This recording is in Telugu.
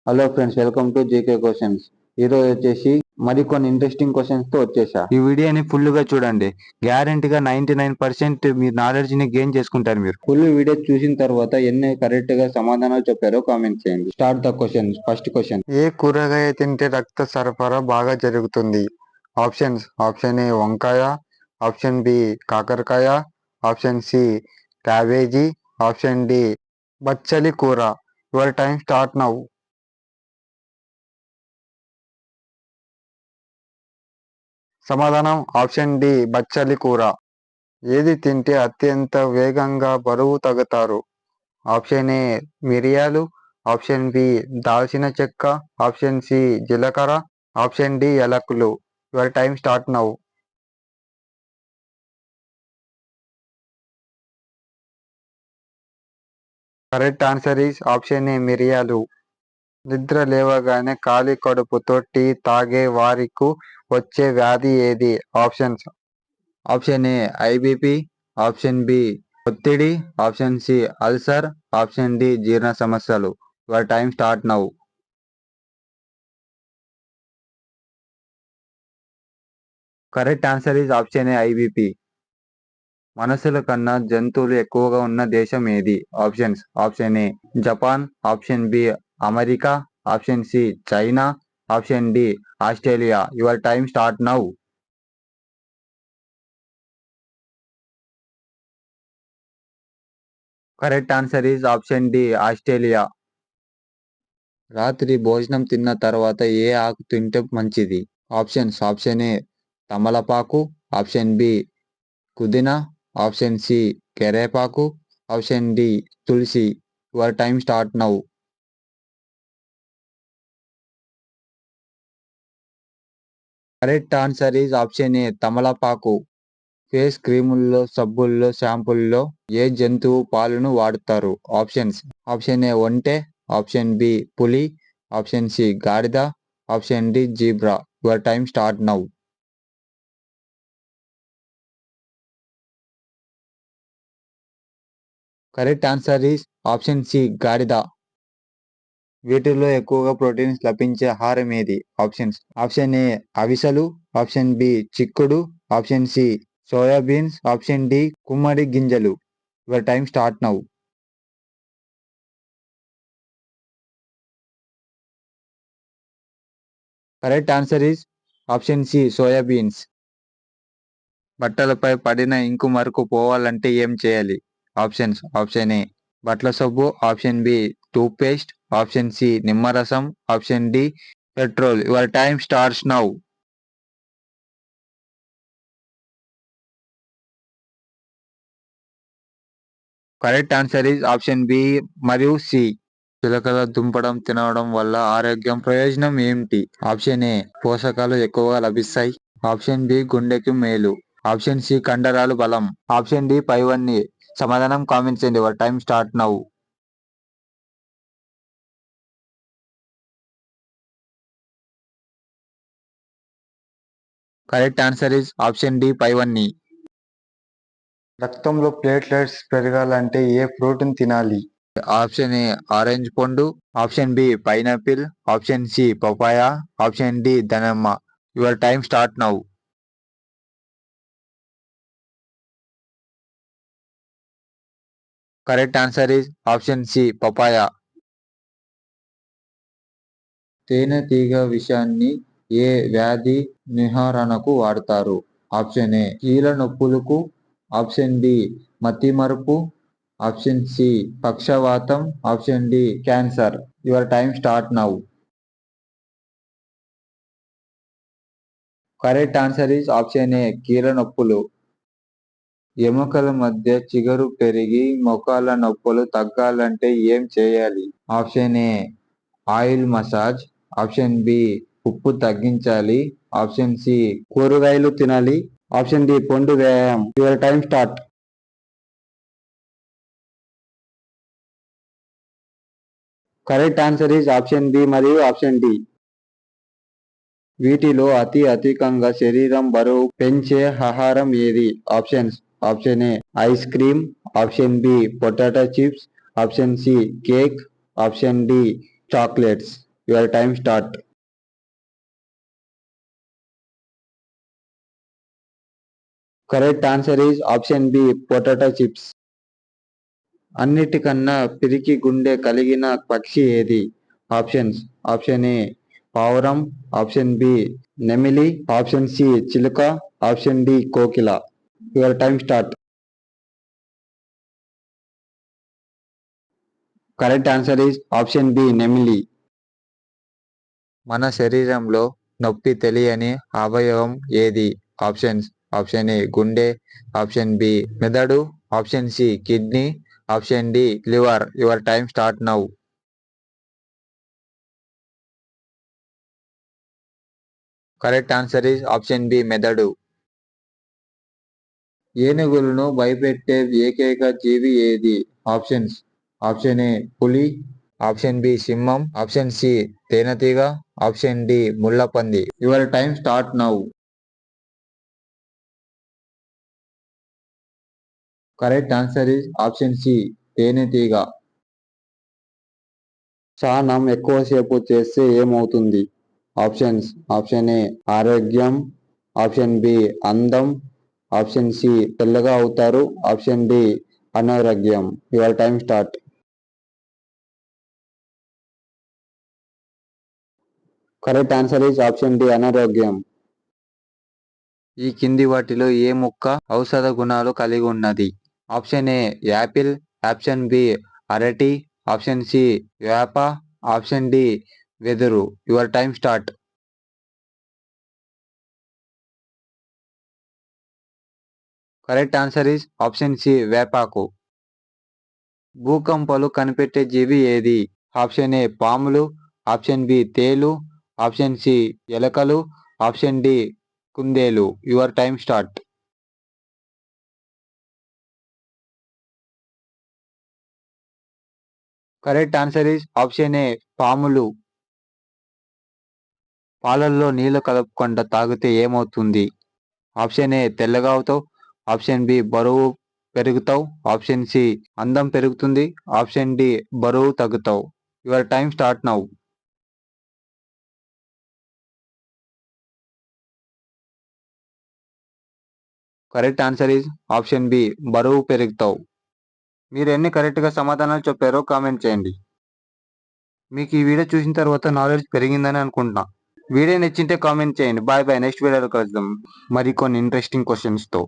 Hello friends, welcome to GK questions. ఈరోజు వచ్చేసి మరికొన్ని ఇంట్రెస్టింగ్ క్వశ్చన్స్ తో వచ్చేసా. ఈ వీడియోని ఫుల్ గా చూడండి. గ్యారంటీగా 99% మీ నాలెడ్జ్ ని గెయిన్ చేసుకుంటారు. మీరు ఫుల్ వీడియో చూసిన తర్వాత ఎన్ని కరెక్ట్ గా సమాధానాలు చెప్పారో కామెంట్ చేయండి. Start the questions. First question: ఏ కూరగాయ తింటే రక్త సరఫరా బాగా జరుగుతుంది? ఆప్షన్స్: ఆప్షన్ ఏ వంకాయ, ఆప్షన్ బి కాకరకాయ, option C cabbage, option D బచ్చలి కూర. Your time start now. సమాధానం ఆప్షన్ డి బచ్చలి కూర. ఏది తింటే అత్యంత వేగంగా బరువు తగ్గుతారు? ఆప్షన్ ఏ మిరియాలు, ఆప్షన్ బి దాల్చిన చెక్క, ఆప్షన్ సి జీలకర్ర, ఆప్షన్ డి యాలకులు. Your time start now. Correct answer is option A మిరియాలు. నిద్ర లేవగానే ఖాళీ కడుపుతో టీ తాగే వారికి వచ్చే వ్యాధి ఏది? Options: option A IBP, option B ఒత్తిడి, option C ulcer, option D జీర్ణ సమస్యలు. Your time start now. Correct answer is option A IBP. మనుషుల కన్నా జంతువులు ఎక్కువగా ఉన్న దేశం ఏది? Options: option A Japan, option B America, option C China, option D Australia. Your time start now. Correct answer is option D Australia. రాత్రి భోజనం తిన్న తర్వాత ఏ ఆకు తింటే మంచిది? ఆప్షన్స్: ఆప్షన్ ఏ తమలపాకు, ఆప్షన్ బి పుదీనా, ఆప్షన్ సి కరివేపాకు, ఆప్షన్ డి తులసి. Your time start now. Correct answer is option A తమలపాకు. ఫేస్ క్రీముల్లో, సబ్బుల్లో, షాంపూల్లో ఏ జంతువు పాలను వాడుతారు? ఆప్షన్స్: ఆప్షన్ ఏ ఒంటె, ఆప్షన్ బి పులి, ఆప్షన్ సి గాడిద, option D zebra. Your time start now. Correct answer is option C గాడిద. వీటిల్లో ఎక్కువగా ప్రోటీన్స్ లభించే ఆహారం ఏది? ఆప్షన్స్: ఆప్షన్ ఏ అవిసెలు, ఆప్షన్ బి చిక్కుడు, option C soybeans, option D గుమ్మడి గింజలు. Your time start now. Correct answer is option C soybeans. బట్టలపై పడిన ఇంకు మరకు పోవాలంటే ఏం చేయాలి? ఆప్షన్స్: ఆప్షన్ ఏ బట్టల సబ్బు, option B toothpaste, option C నిమ్మరసం, option D petrol. Your time starts now. Correct answer is option B మరియు సి. చిలకల దుంపడం తినడం వల్ల ఆరోగ్యం ప్రయోజనం ఏమిటి? ఆప్షన్ ఏ పోషకాలు ఎక్కువగా లభిస్తాయి, ఆప్షన్ బి గుండెకి మేలు, ఆప్షన్ సి కండరాలు బలం, ఆప్షన్ డి పైవన్నీ. సమాధానం కామెంట్ చేయండి. Your time start now. Correct answer is option D పైవన్నీ. రక్తంలో ప్లేట్లెట్స్ పెరగాలంటే ఏ ప్రోటీన్ తినాలి? ఆప్షన్ ఏ ఆరెంజ్ పండు, option B pineapple, option C papaya, option D దానిమ్మ. Your time start now. Correct answer is option C papaya. తేనెటీగ విషాన్ని ఏ వ్యాధి నివారణకు వాడతారు? ఆప్షన్ ఏ కీళ్ళ నొప్పులకు, ఆప్షన్ బి మతిమరుపు, ఆప్షన్ సి పక్షవాతం, option D cancer. Your time start now. Correct answer is option A కీళ్ళ నొప్పులు. ఎముకల మధ్య చిగురు పెరిగి మోకాళ్ళ నొప్పులు తగ్గాలంటే ఏం చేయాలి? Option A oil massage, option B ఉప్పు తగ్గించాలి, ఆప్షన్ సి కూరగాయలు తినాలి, ఆప్షన్ డి పండు వ్యాయామం. Your time start. Correct answer is option B మరియు ఆప్షన్ డి. వీటిలో అధికంగా శరీరం బరువు పెంచే ఆహారం ఏది? Options: option A ice cream, option B potato chips, option C cake, option D chocolates. Your time start. Correct answer is option B potato chips. అన్నిటికన్నా పిరికి గుండె కలిగిన పక్షి ఏది? ఆప్షన్స్: ఆప్షన్ ఏ పావురం, ఆప్షన్ బి నెమిలి, ఆప్షన్ సి చిలుక, ఆప్షన్ డి కోకిల. Your time start. Correct answer is option B నెమిలి. మన శరీరంలో నొప్పి తెలియని అవయవం ఏది? ఆప్షన్స్: ఆప్షన్ ఏ గుండె, ఆప్షన్ బి మెదడు, option C kidney, option D liver. Your time start now. Correct answer is option B మెదడు. ఏనుగులను భయపెట్టే ఏకైక జీవి ఏది? ఆప్షన్స్: ఆప్షన్ ఏ పులి, ఆప్షన్ బి సింహం, ఆప్షన్ సి తేనెటీగ, ఆప్షన్ డి ముళ్ళపంది. Your time start now. Correct answer is option C తేనెటీగ. స్నానం ఎక్కువసేపు చేస్తే ఏమవుతుంది? ఆప్షన్స్: ఆప్షన్ ఏ ఆరోగ్యం, ఆప్షన్ బి అందం, ఆప్షన్ సి తెల్లగా అవుతారు, ఆప్షన్ డి అనారోగ్యం. Your time start. Correct answer is option D అనారోగ్యం. ఈ కింది వాటిలో ఏ మొక్క ఔషధ గుణాలు కలిగి ఉన్నది? Option A apple, option B అరటి, ఆప్షన్ సి వేప, ఆప్షన్ డి వెదురు. Your time start. Correct answer is option C వేపాకు. భూకంపాలు కనిపెట్టే జీవి ఏది? ఆప్షన్ ఏ పాములు, ఆప్షన్ బి తేలు, ఆప్షన్ సి ఎలకలు, ఆప్షన్ డి కుందేలు. Your time start. Correct answer is option A పాములు. పాలల్లో నీళ్లు కలపకుండా తాగితే ఏమవుతుంది? ఆప్షన్ ఏ తెల్లగా అవుతావు, ఆప్షన్ బి బరువు పెరుగుతావు, ఆప్షన్ సి అందం పెరుగుతుంది, ఆప్షన్ డి బరువు తగ్గుతావు. Your time start now. Correct answer is option B బరువు పెరుగుతావు. మీరు ఎన్ని కరెక్ట్గా సమాధానాలు చెప్పారో కామెంట్ చేయండి. మీకు ఈ వీడియో చూసిన తర్వాత నాలెడ్జ్ పెరిగిందని అనుకుంటున్నా. వీడియో నచ్చింటే కామెంట్ చేయండి. Bye bye. నెక్స్ట్ వీడియోలో కలుద్దాం మరికొన్ని ఇంట్రెస్టింగ్ క్వశ్చన్స్తో.